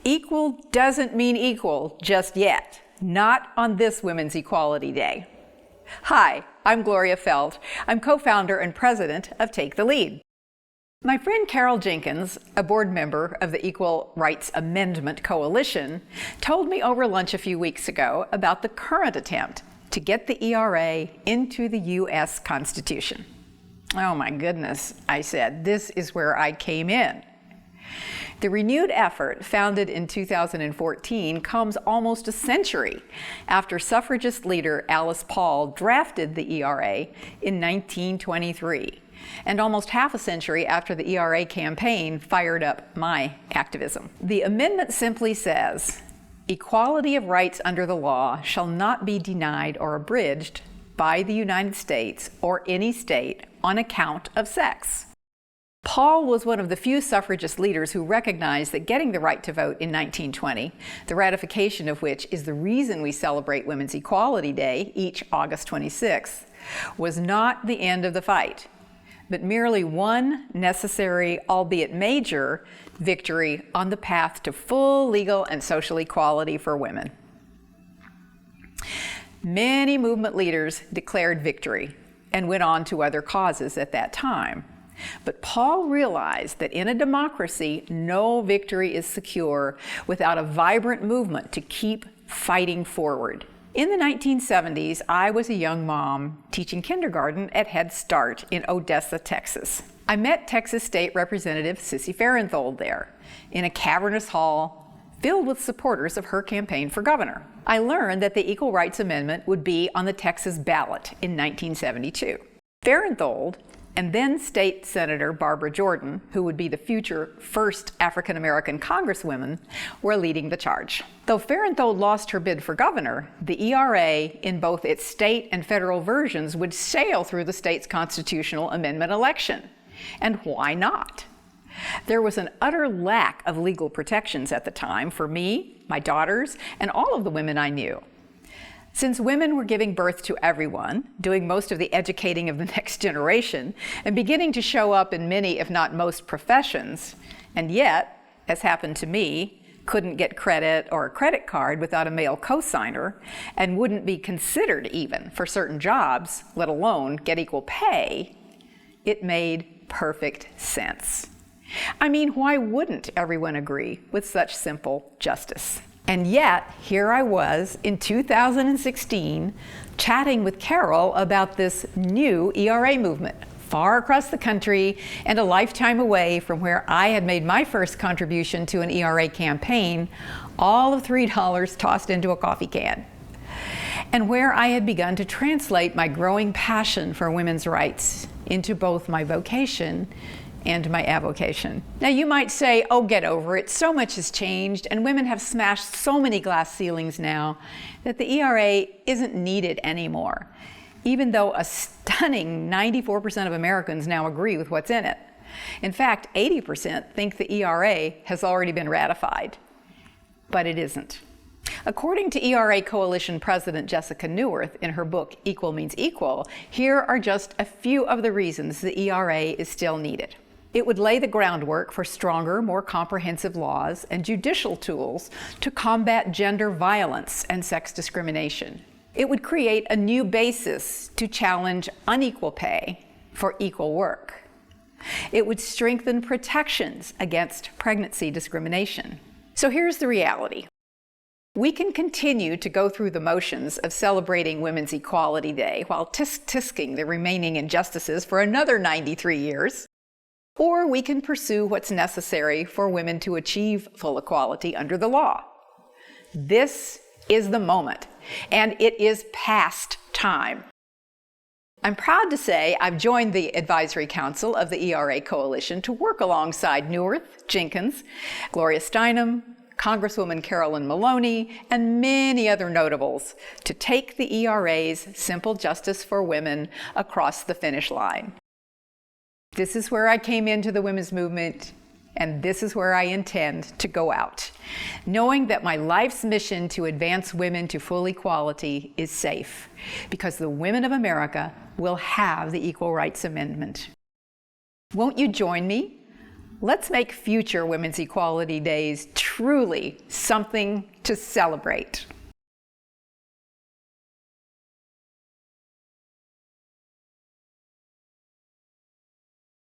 Equal doesn't mean equal just yet. Not on this Women's Equality Day. Hi, I'm Gloria Feldt. I'm co-founder and president of Take the Lead. My friend Carol Jenkins, a board member of the Equal Rights Amendment Coalition, told me over lunch a few weeks ago about the current attempt to get the ERA into the U.S. Constitution. Oh my goodness, I said, this is where I came in. The renewed effort, founded in 2014, comes almost a century after suffragist leader Alice Paul drafted the ERA in 1923, and almost half a century after the ERA campaign fired up my activism. The amendment simply says, equality of rights under the law shall not be denied or abridged by the United States or any state on account of sex. Paul was one of the few suffragist leaders who recognized that getting the right to vote in 1920, the ratification of which is the reason we celebrate Women's Equality Day each August 26th, was not the end of the fight, but merely one necessary, albeit major, victory on the path to full legal and social equality for women. Many movement leaders declared victory and went on to other causes at that time. But Paul realized that in a democracy, no victory is secure without a vibrant movement to keep fighting forward. In the 1970s, I was a young mom teaching kindergarten at Head Start in Odessa, Texas. I met Texas State Representative Sissy Farenthold there in a cavernous hall filled with supporters of her campaign for governor. I learned that the Equal Rights Amendment would be on the Texas ballot in 1972. Farenthold and then State Senator Barbara Jordan, who would be the future first African-American congresswoman, were leading the charge. Though Farenthold lost her bid for governor, the ERA, in both its state and federal versions, would sail through the state's constitutional amendment election. And why not? There was an utter lack of legal protections at the time for me, my daughters, and all of the women I knew. Since women were giving birth to everyone, doing most of the educating of the next generation, and beginning to show up in many, if not most, professions, and yet, as happened to me, couldn't get credit or a credit card without a male cosigner, and wouldn't be considered even for certain jobs, let alone get equal pay, it made perfect sense. I mean, why wouldn't everyone agree with such simple justice? And yet, here I was in 2016 chatting with Carol about this new ERA movement, far across the country and a lifetime away from where I had made my first contribution to an ERA campaign, all of $3 tossed into a coffee can, and where I had begun to translate my growing passion for women's rights into both my vocation and my avocation. Now you might say, oh, get over it. So much has changed and women have smashed so many glass ceilings now that the ERA isn't needed anymore, even though a stunning 94% of Americans now agree with what's in it. In fact, 80% think the ERA has already been ratified, but it isn't. According to ERA Coalition President Jessica Neuwirth in her book, Equal Means Equal, here are just a few of the reasons the ERA is still needed. It would lay the groundwork for stronger, more comprehensive laws and judicial tools to combat gender violence and sex discrimination. It would create a new basis to challenge unequal pay for equal work. It would strengthen protections against pregnancy discrimination. So here's the reality. We can continue to go through the motions of celebrating Women's Equality Day while tisk-tisking the remaining injustices for another 93 years. Or we can pursue what's necessary for women to achieve full equality under the law. This is the moment, and it is past time. I'm proud to say I've joined the Advisory Council of the ERA Coalition to work alongside Neuwirth, Jenkins, Gloria Steinem, Congresswoman Carolyn Maloney, and many other notables to take the ERA's simple justice for women across the finish line. This is where I came into the women's movement, and this is where I intend to go out, knowing that my life's mission to advance women to full equality is safe, because the women of America will have the Equal Rights Amendment. Won't you join me Let's make future Women's Equality Days truly something to celebrate.